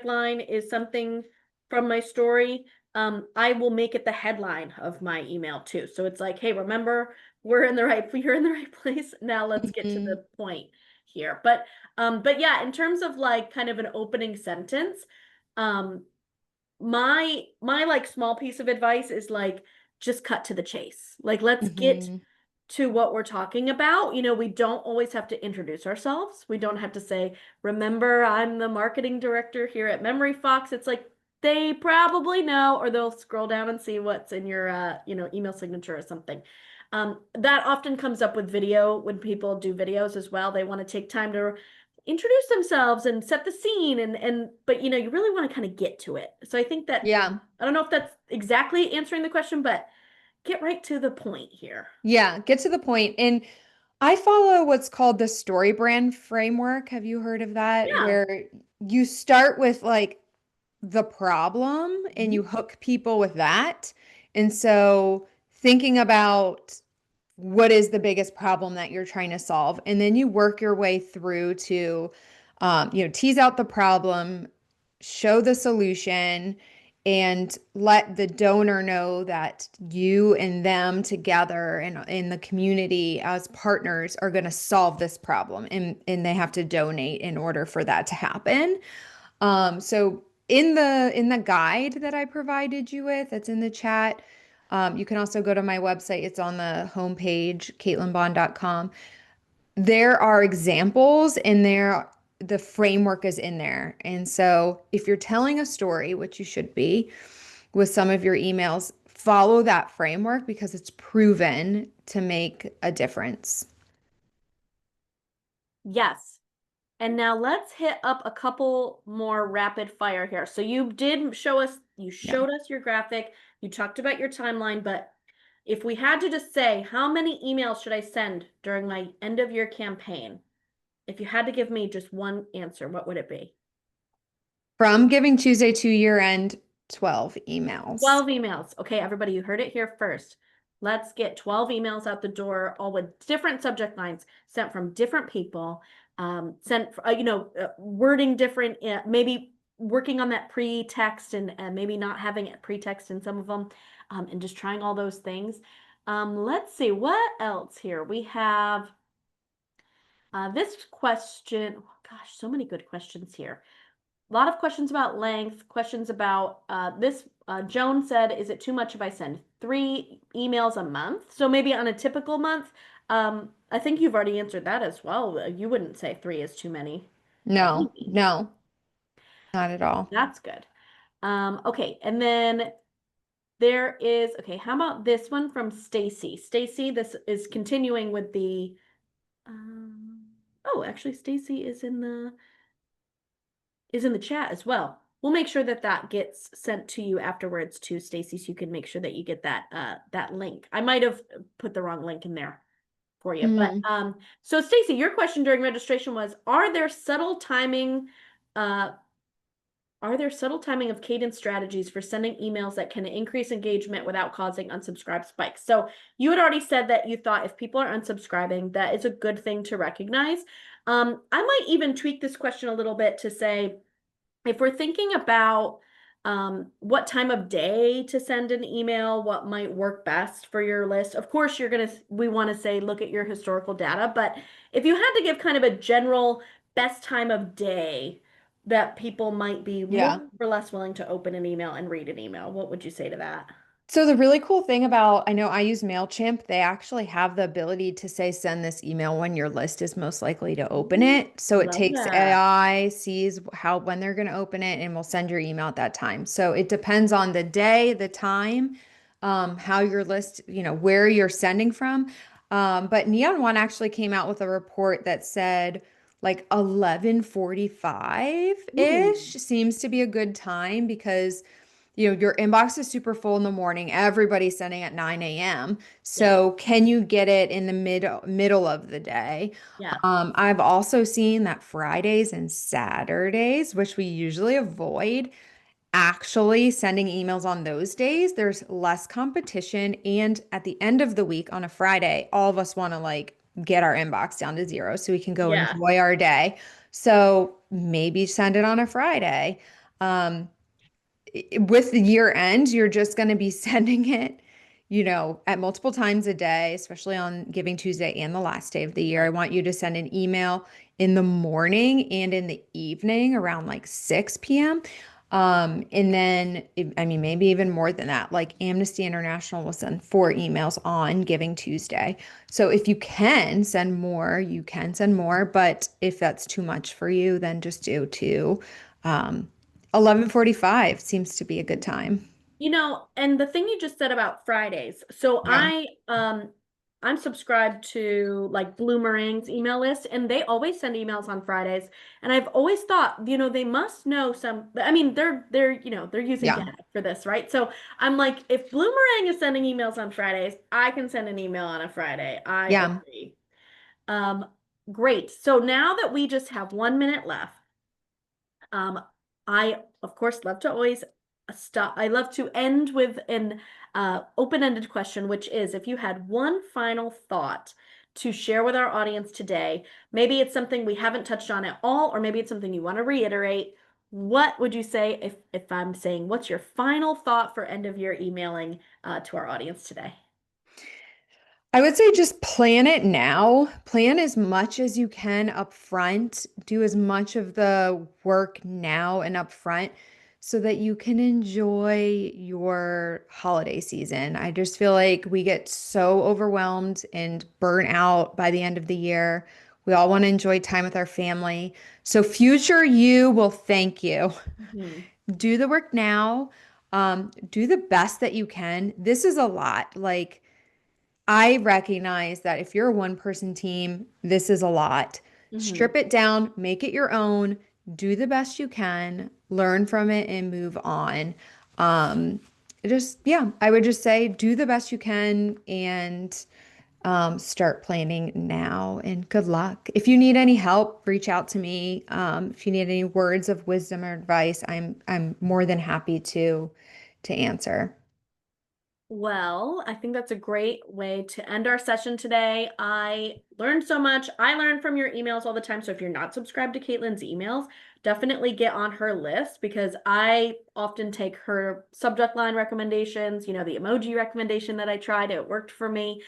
line is something from my story, I will make it the headline of my email too. So it's like, hey, remember, you're in the right place. Now let's get to Mhm. the point here. But yeah, in terms of like kind of an opening sentence, um my like small piece of advice is like just cut to the chase. Like let's get Mhm. to what we're talking about. You know, we don't always have to introduce ourselves. We don't have to say, remember, I'm the marketing director here at MemoryFox. It's like they probably know, or they'll scroll down and see what's in your email signature or something. That often comes up with video when people do videos as well. They want to take time to introduce themselves and set the scene and but you really want to kind of get to it. So I think that Yeah. I don't know if that's exactly answering the question, but get right to the point here. Yeah, get to the point. And I follow what's called the story brand framework. Have you heard of that? Yeah. Where you start with like the problem and you Mhm. hook people with that. And so thinking about what is the biggest problem that you're trying to solve, and then you work your way through to, tease out the problem, show the solution, and let the donor know that you and them together and in the community as partners are going to solve this problem, and they have to donate in order for that to happen. So in the guide that I provided you with, that's in the chat, you can also go to my website. It's on the homepage, katelynbond.com. There are examples in there. The framework is in there. And so if you're telling a story, which you should be with some of your emails, follow that framework because it's proven to make a difference. Yes. And now let's hit up a couple more rapid fire here. So you Yeah. showed us your graphic, you talked about your timeline, but if we had to just say, how many emails should I send during my end of year campaign? If you had to give me just one answer, what would it be? From Giving Tuesday to year end, 12 emails. 12 emails. Okay, everybody, you heard it here first. Let's get 12 emails out the door, all with different subject lines, sent from different people, wording different, maybe working on that pre-text and maybe not having it pre-text in some of them, and just trying all those things. Let's see, what else here? We have this question. Oh, gosh, so many good questions here. A lot of questions about length, questions about this. Joan said, is it too much if I send 3 emails a month? So maybe on a typical month, I think you've already answered that as well. You wouldn't say 3 is too many by any No, means. no, not at all. That's good. Okay, and then okay, how about this one from Stacy? Stacy, this is continuing with um, oh, actually, Stacy is in the chat as well. We'll make sure that that gets sent to you afterwards too, Stacy, so you can make sure that you get that link. I might have put the wrong link in there for you, but Mm, so Stacy, your question during registration was: uh, are there subtle timing of cadence strategies for sending emails that can increase engagement without causing unsubscribe spikes? So you had already said that you thought if people are unsubscribing, that is a good thing to recognize. I might even tweak this question a little bit to say, if we're thinking about what time of day to send an email, what might work best for your list, of course, we want to say, look at your historical data. But if you had to give kind of a general best time of day that people might be more yeah. or less willing to open an email and read an email, what would you say to that? So the really cool thing about, I know I use MailChimp, they actually have the ability to say send this email when your list is most likely to open Ooh, it. So it love takes that. AI, sees how when they're going to open it and will send your email at that time. So it depends on the day, the time, how your list, where you're sending from. But Neon One actually came out with a report that said like 11:45-ish Ooh, seems to be a good time because your inbox is super full in the morning. Everybody's sending at 9 a.m. yes, So can you get it in the middle of the day? yeah, I've also seen that Fridays and Saturdays, which we usually avoid, actually sending emails on those days, there's less competition. And at the end of the week on a Friday, all of us want to like get our inbox down to zero so we can go yeah, enjoy our day. So maybe send it on a Friday. Um, with the year end, you're just going to be sending it, at multiple times a day, especially on Giving Tuesday and the last day of the year. I right. want you to send an email in the morning and in the evening around like 6 p.m. And then, I mean, maybe even more than that, like Amnesty International will send 4 emails on Giving Tuesday. So if you can send more, you can send more. But if that's too much for you, then just do two. Um, 11:45 seems to be a good time. And the thing you just said about Fridays. So Yeah. I'm subscribed to like Bloomerang's email list, and they always send emails on Fridays. And I've always thought, they must know I mean, they're using Yeah. data for this, right? So I'm like, if Bloomerang is sending emails on Fridays, I can send an email on a Friday. I Yeah. agree. Um, great. So now that we just have 1 minute left, um, I, of course, love to always stop. I love to end with an open-ended question, which is if you had one final thought to share with our audience today, maybe it's something we haven't touched on at all, or maybe it's something you want to reiterate. What would you say if I'm saying, what's your final thought for end of year emailing to our audience today? I would say just plan it now. Plan as much as you can up front. Do as much of the work now and up front so that you can enjoy your holiday season. I just feel like we get so overwhelmed and burnt out by the end of the year. We all want to enjoy time with our family. So future you will thank you. Mhm. Do the work now. Do the best that you can. This is a lot. Like I recognize that if you're a one person team, this is a lot. Hmm. Strip it down, make it your own, do the best you can, learn from it, and move on. Um, yeah, I would just say do the best you can and start planning now. And good luck. If you need any help, reach out to me. If you need any words of wisdom or advice, I'm more than happy to answer. Well, I think that's a great way to end our session today. I learned so much. I learn from your emails all the time. So if you're not subscribed to Katelyn's emails, definitely get on her list because I often take her subject line recommendations, the emoji recommendation that I tried, it worked for me.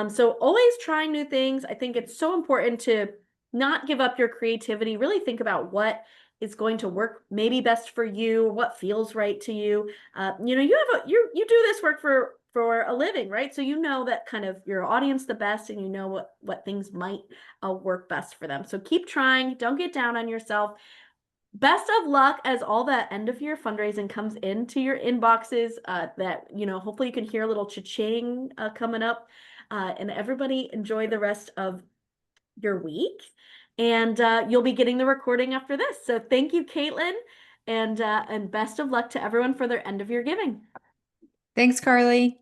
So always trying new things. I think it's so important to not give up your creativity, really think about what is going to work maybe best for you, what feels right to you. You do this work for a living, right? So you know that kind of your audience the best, and you know what things might work best for them. So keep trying. Don't get down on yourself. Best of luck as all that end of year fundraising comes into your inboxes. That hopefully you can hear a little cha-ching coming up. And everybody enjoy the rest of your week. And you'll be getting the recording after this. So thank you, Katelyn, and best of luck to everyone for their end of year giving. Thanks, Carly.